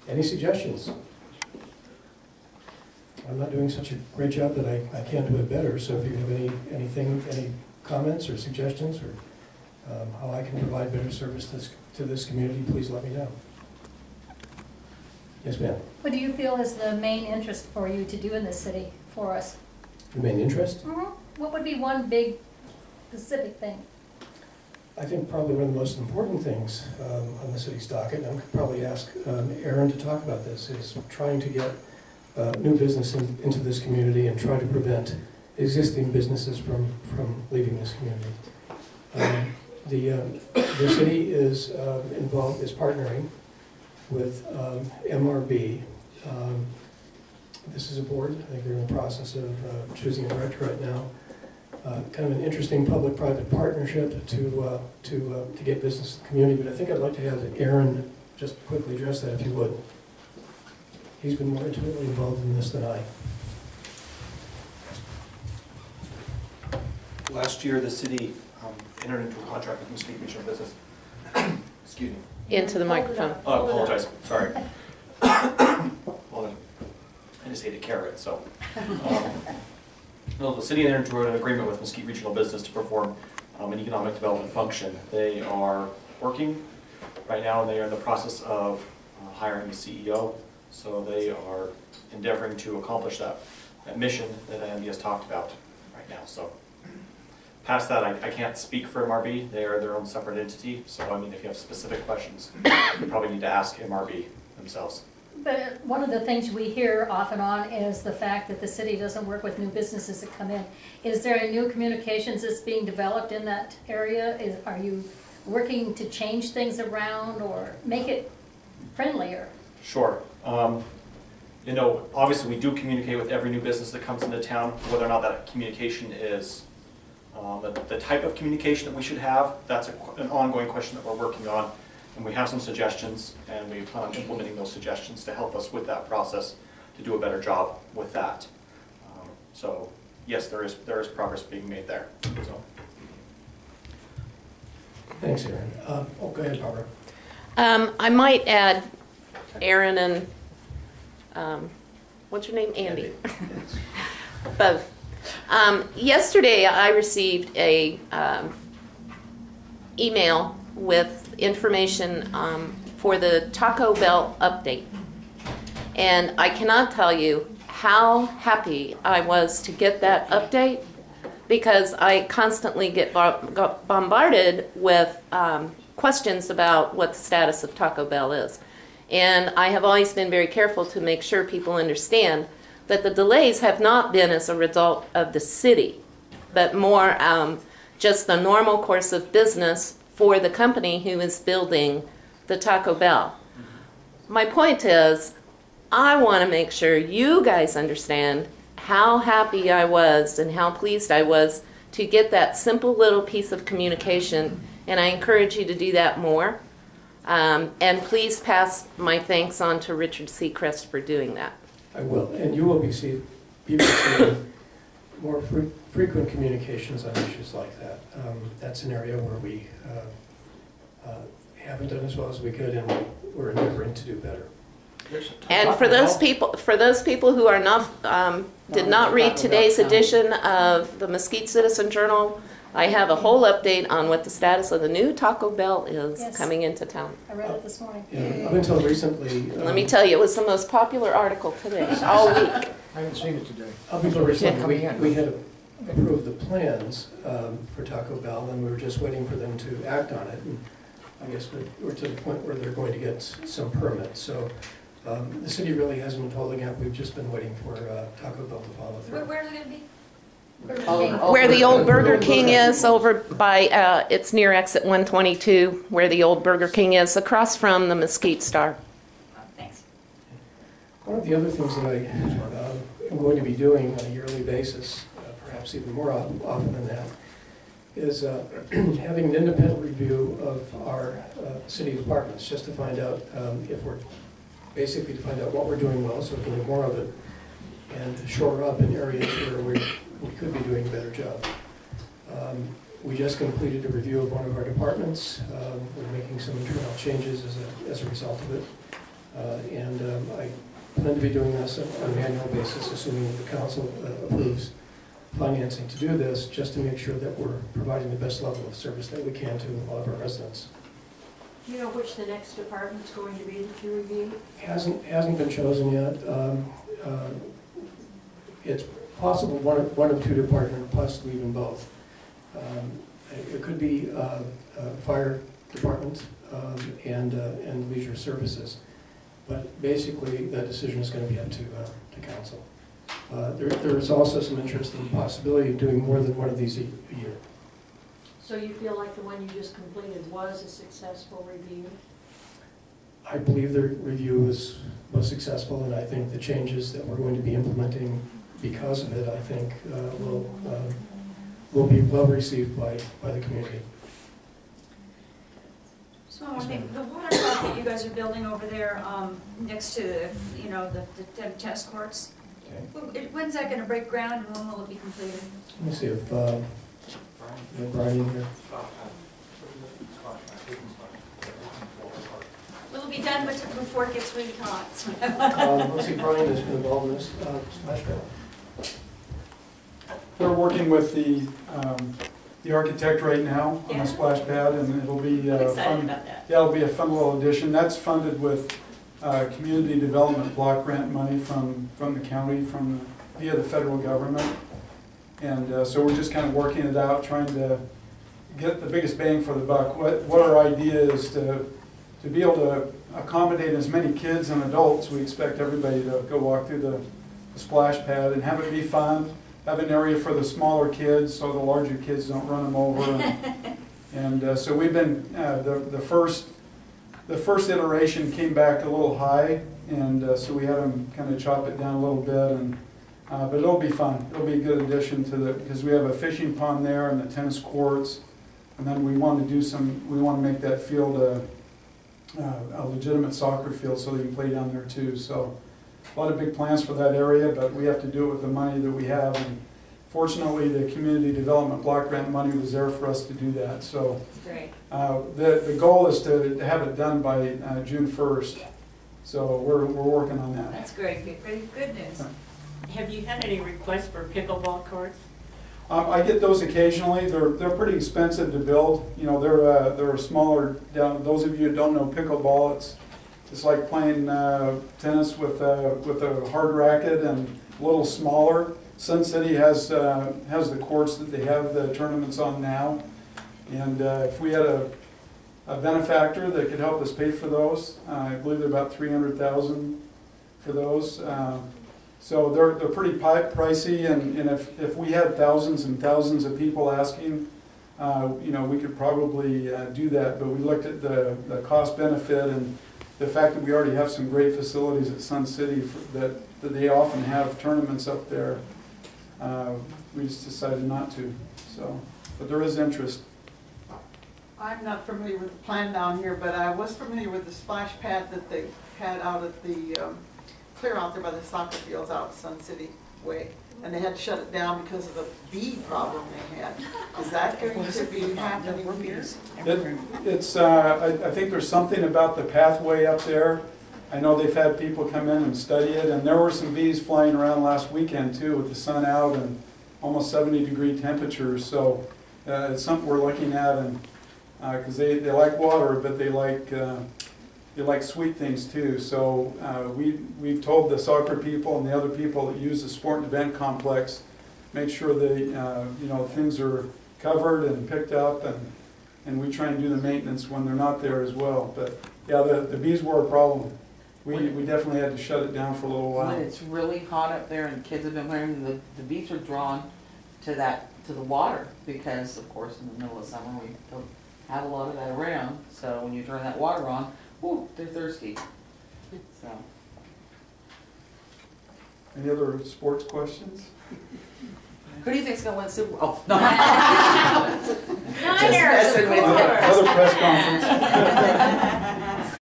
Any suggestions? I'm not doing such a great job that I can't do it better, so if you have any comments or suggestions, or how I can provide better service to this community, please let me know. Yes, ma'am. What do you feel is the main interest for you to do in this city for us? The main interest? What would be one big specific thing? I think probably one of the most important things on the city's docket, and I could probably ask Aaron to talk about this, is trying to get new business into this community and try to prevent existing businesses from leaving this community. The city is partnering with MRB. This is a board. I think they're in the process of choosing a director right now. Kind of an interesting public-private partnership to get business in the community, but I think I'd like to have Aaron just quickly address that, if you would. He's been more intimately involved in this than I. Last year, the city entered into a contract with Mesquite Regional Business. Excuse me. Into the microphone. Oh, I apologize. Sorry. Well, I just ate a carrot, so. No, the city entered into an agreement with Mesquite Regional Business to perform an economic development function. They are working right now, and they are in the process of hiring a CEO. So they are endeavoring to accomplish that mission that Andy has talked about right now. So past that, I can't speak for MRB. They are their own separate entity. So I mean, if you have specific questions, you probably need to ask MRB themselves. But one of the things we hear off and on is the fact that the city doesn't work with new businesses that come in. Is there a new communications that's being developed in that area? Are you working to change things around or make it friendlier? Sure. You know, obviously we do communicate with every new business that comes into town. Whether or not that communication is the type of communication that we should have, that's an ongoing question that we're working on. And we have some suggestions, and we plan on implementing those suggestions to help us with that process to do a better job with that. So yes, there is progress being made there. So. Thanks, Aaron. Go ahead, Barbara. I might add Aaron and what's your name? Andy. Both. Yesterday I received a email with information for the Taco Bell update, and I cannot tell you how happy I was to get that update, because I constantly get bombarded with questions about what the status of Taco Bell is. And I have always been very careful to make sure people understand that the delays have not been as a result of the city, but more just the normal course of business for the company who is building the Taco Bell. My point is, I want to make sure you guys understand how happy I was and how pleased I was to get that simple little piece of communication, and I encourage you to do that more. And please pass my thanks on to Richard Seacrest for doing that. I will, and you will be seeing more frequent communications on issues like that. That's an area where we haven't done as well as we could, and we're endeavoring to do better. And for those people who are not did not read today's edition of the Mesquite Citizen Journal, I have a whole update on what the status of the new Taco Bell is coming into town. I read it this morning. Yeah, up until recently... Let me tell you, it was the most popular article today, all week. I haven't seen it today. Up until recently, we had approved the plans for Taco Bell, and we were just waiting for them to act on it. And I guess we're to the point where they're going to get some permits. So the city really hasn't been told yet. We've just been waiting for Taco Bell to follow through. Where is it going to be? Where the old Burger King is, over by, it's near exit 122, where the old Burger King is, across from the Mesquite Star. Thanks. One of the other things that I am going to be doing on a yearly basis, perhaps even more often than that, is having an independent review of our city departments, just to find out if we're, basically to find out what we're doing well so we can do more of it, and shore up in areas where we could be doing a better job. We just completed a review of one of our departments. We're making some internal changes as a result of it. And I plan to be doing this on an annual basis, assuming the council approves financing to do this, just to make sure that we're providing the best level of service that we can to all of our residents. Do you know which the next department's going to be that you review? Hasn't been chosen yet. It's possible one of two departments, possibly even both. It could be fire department and leisure services, but basically that decision is going to be up to council. There's also some interest in the possibility of doing more than one of these a year. So you feel like the one you just completed was a successful review? I believe the review was successful, and I think the changes that we're going to be implementing because of it, I think, will be well received by the community. So I think the water park that you guys are building over there, next to, you know, the tennis courts, Okay. when's that going to break ground and when will it be completed? Let me see if Brian in here. Will it be done before it gets really hot? Let's see, Brian is involved in this splash pad. We're working with the architect right now on Yeah. a splash pad, and it'll be I'm excited fun. about that. Yeah, it'll be a fun little addition. That's funded with community development block grant money from the county, via the federal government. And so we're just kind of working it out, trying to get the biggest bang for the buck. What our idea is to be able to accommodate as many kids and adults. We expect everybody to go walk through the splash pad and have it be fun. Have an area for the smaller kids so the larger kids don't run them over. And so we've been, the first iteration came back a little high, and so we had them kind of chop it down a little bit. And but it'll be fun. It'll be a good addition to because we have a fishing pond there and the tennis courts, and then we want to make that field a legitimate soccer field so they can play down there too. So a lot of big plans for that area, but we have to do it with the money that we have. And fortunately, the community development block grant money was there for us to do that. So Great. the goal is to have it done by June 1st. So we're working on that. That's great. Good news. Have you had any requests for pickleball courts? I get those occasionally. They're pretty expensive to build. You know, they're a smaller. Those of you who don't know pickleball, it's like playing tennis with a hard racket and a little smaller. Sun City has the courts that they have the tournaments on now, and if we had a benefactor that could help us pay for those, I believe they're about $300,000 for those. So they're pretty pricey, and if we had thousands and thousands of people asking, you know, we could probably do that. But we looked at the cost benefit and the fact that we already have some great facilities at Sun City that they often have tournaments up there. We just decided not to. So, but there is interest. I'm not familiar with the plan down here, but I was familiar with the splash pad that they had out at the clear out there by the soccer fields out Sun City Way, and they had to shut it down because of the bee problem they had. Is that going to be happening here? I think there's something about the pathway up there. I know they've had people come in and study it, and there were some bees flying around last weekend too with the sun out and almost 70-degree temperatures. So it's something we're looking at, and because they like water, but they like sweet things too. So we've told the soccer people and the other people that use the sport and event complex, make sure they you know, things are covered and picked up, and we try and do the maintenance when they're not there as well. But yeah, the bees were a problem. We definitely had to shut it down for a little while. When it's really hot up there and kids have been wearing, the bees are drawn to the water, because of course in the middle of summer we don't have a lot of that around. So when you turn that water on, whoo, they're thirsty. So. Any other sports questions? Who do you think's gonna win Super Bowl? No. Niners, of course. Another press conference.